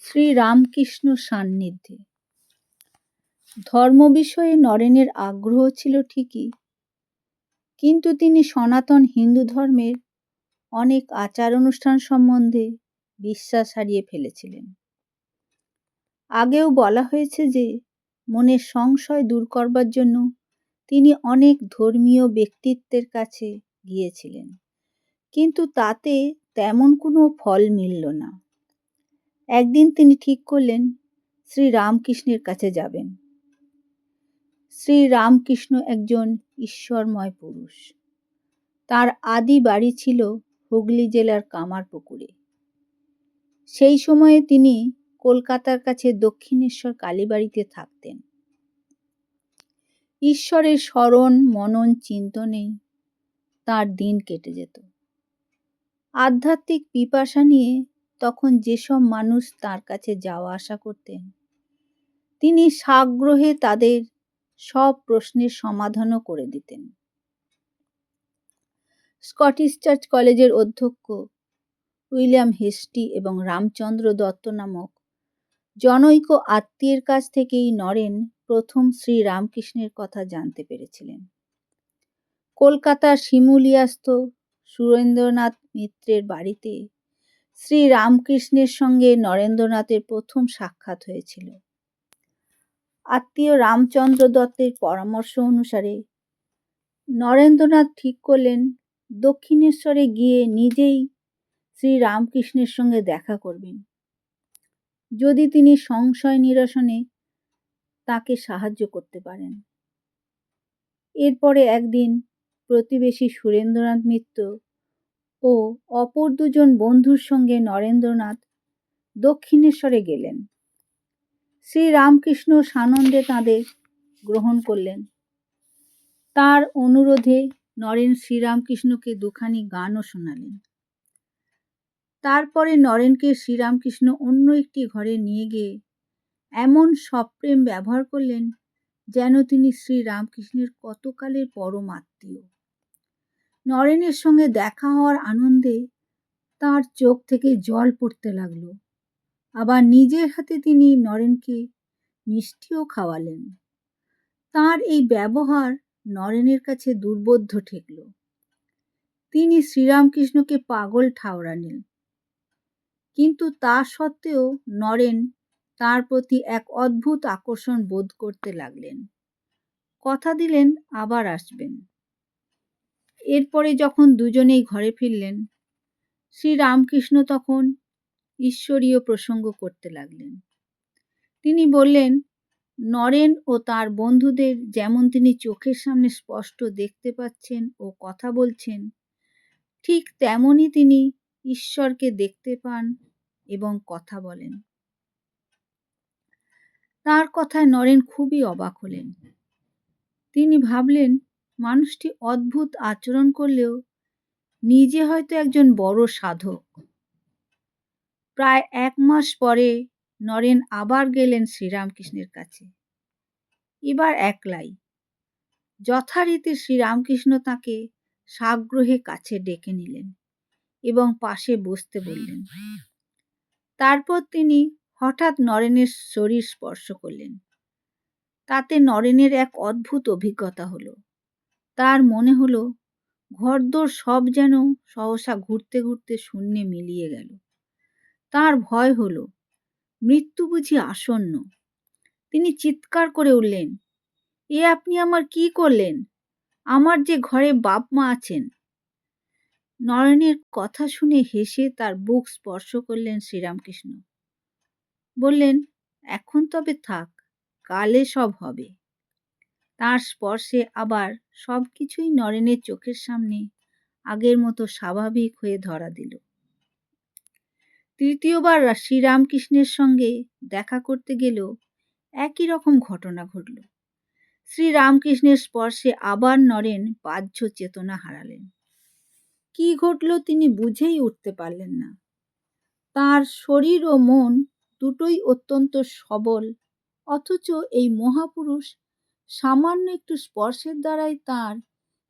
শ্রীরামকৃষ্ণ সান্নিধ্যে। ধর্ম বিষয়ে নরেনের আগ্রহ ছিল ঠিকই, কিন্তু তিনি সনাতন হিন্দু ধর্মের অনেক আচার অনুষ্ঠান সম্বন্ধে বিশ্বাস হারিয়ে ফেলেছিলেন। আগেও বলা হয়েছে যে মনের সংশয় দূর করবার জন্য তিনি অনেক ধর্মীয় ব্যক্তিত্বের কাছে গিয়েছিলেন, কিন্তু তাতে তেমন কোনো ফল মিলল না। একদিন তিনি ঠিক করলেন শ্রীরামকৃষ্ণের কাছে যাবেন। শ্রীরামকৃষ্ণ একজন ঈশ্বরময় পুরুষ। তার আদি বাড়ি ছিল হুগলি জেলার কামারপুকুরে। সেই সময়ে তিনি কলকাতার কাছে দক্ষিণেশ্বর কালীবাড়িতে থাকতেন। ঈশ্বরের স্মরণ মনন চিন্তনেই তার দিন কেটে যেত। আধ্যাত্মিক পিপাসা নিয়ে তখন যেসব মানুষ তার কাছে যাওয়া আসা করতেন, তিনি সাগ্রহে তাদের সব প্রশ্নের সমাধানও করে দিতেন। স্কটিশ চার্চ কলেজের অধ্যক্ষ উইলিয়াম হেস্টি এবং রামচন্দ্র দত্ত নামক জনৈক আত্মীয়ের কাছ থেকেই নরেন প্রথম শ্রীরামকৃষ্ণের কথা জানতে পেরেছিলেন। কলকাতার শিমুলিয়াস্থ সুরেন্দ্রনাথ মিত্রের বাড়িতে শ্রীরামকৃষ্ণের সঙ্গে নরেন্দ্রনাথের প্রথম সাক্ষাৎ হয়েছিল। আত্মীয় রামচন্দ্র দত্তের পরামর্শ অনুসারে নরেন্দ্রনাথ ঠিক করলেন দক্ষিণেশ্বরে গিয়ে নিজেই শ্রীরামকৃষ্ণের সঙ্গে দেখা করবেন, যদি তিনি সংশয় নিরসনে তাকে সাহায্য করতে পারেন। এরপরে একদিন প্রতিবেশী সুরেন্দ্রনাথ মিত্র ও অপর দুজন বন্ধুর সঙ্গে নরেন্দ্রনাথ দক্ষিণেশ্বরে গেলেন। শ্রীরামকৃষ্ণ সানন্দে তাঁদের গ্রহণ করলেন। তার অনুরোধে নরেন শ্রীরামকৃষ্ণকে দুখানি গানও শোনালেন। তারপরে নরেনকে শ্রীরামকৃষ্ণ অন্য একটি ঘরে নিয়ে গিয়ে এমন সপ্রেম ব্যবহার করলেন যেন তিনি শ্রীরামকৃষ্ণের কতকালের পরম আত্মীয়। নরেনের সঙ্গে দেখা হওয়ার আনন্দে তার চোখ থেকে জল পড়তে লাগলো। আবার নিজের হাতে তিনি নরেনকে মিষ্টিও খাওয়ালেন। তার এই ব্যবহার নরেনের কাছে দুর্বোধ্য ঠেকল। তিনি শ্রীরামকৃষ্ণকে পাগল ঠাওরালেন, কিন্তু তা সত্ত্বেও নরেন তার প্রতি এক অদ্ভুত আকর্ষণ বোধ করতে লাগলেন। কথা দিলেন আবার আসবেন। এরপরে যখন দুজনেই ঘরে ফিরলেন, শ্রীরামকৃষ্ণ তখন ঈশ্বরীয় প্রসঙ্গ করতে লাগলেন। তিনি বললেন, নরেন ও তার বন্ধুদের যেমন তিনি চোখের সামনে স্পষ্ট দেখতে পাচ্ছেন ও কথা বলছেন, ঠিক তেমনই তিনি ঈশ্বরকে দেখতে পান এবং কথা বলেন। তার কথায় নরেন খুবই অবাক হলেন। তিনি ভাবলেন, মানুষটি অদ্ভুত আচরণ করলেও নিজে হয়তো একজন বড় সাধক। প্রায় 1 মাস পরে নরেন আবার গেলেন শ্রীরামকৃষ্ণের কাছে, এবার একলাই। যথারীতি শ্রীরামকৃষ্ণ তাকে সাগ্রহে কাছে ডেকে নিলেন এবং পাশে বসতে বললেন। তারপর তিনি হঠাৎ নরেনের শরীর স্পর্শ করলেন। তাতে নরেনের এক অদ্ভুত অভিজ্ঞতা হলো। তার মনে হলো ঘরদোর সব যেন সহসা ঘুরতে ঘুরতে শূন্যে মিলিয়ে গেল। তার ভয় হলো মৃত্যু বুঝি আসন্ন। তিনি চিৎকার করে উঠলেন, এ আপনি আমার কি করলেন? আমার যে ঘরে বাপ মা আছেন। নরেনের কথা শুনে হেসে তার বুক স্পর্শ করলেন শ্রীরামকৃষ্ণ। বললেন, এখন তবে থাক, কালে সব হবে। তার স্পর্শে আবার সব কিছুই নরেনের চোখের সামনে আগের মতো স্বাভাবিক হয়ে ধরা দিল। তৃতীয়বার শ্রীরামকৃষ্ণের সঙ্গে দেখা করতে গেলেও একই রকম ঘটনা ঘটল। শ্রীরামকৃষ্ণের স্পর্শে আবার নরেন বাহ্য চেতনা হারালেন। কি ঘটল তিনি বুঝেই উঠতে পারলেন না। তার শরীর ও মন দুটোই অত্যন্ত সবল, অথচ এই মহাপুরুষ সামান্য একটু স্পর্শের দ্বারাই তার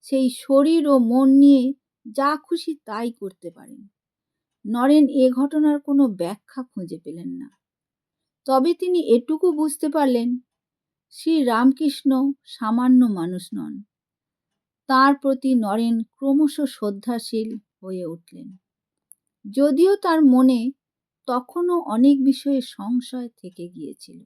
সেই শরীর ও মন নিয়ে যা খুশি তাই করতে পারেন। নরেন এ ঘটনার কোনো ব্যাখ্যা খুঁজে পেলেন না। তবে তিনি এটুকু বুঝতে পারলেন, শ্রী রামকৃষ্ণ সামান্য মানুষ নন। তার প্রতি নরেন ক্রমশ শ্রদ্ধাশীল হয়ে উঠলেন, যদিও তার মনে তখনও অনেক বিষয়ে সংশয় থেকে গিয়েছিল।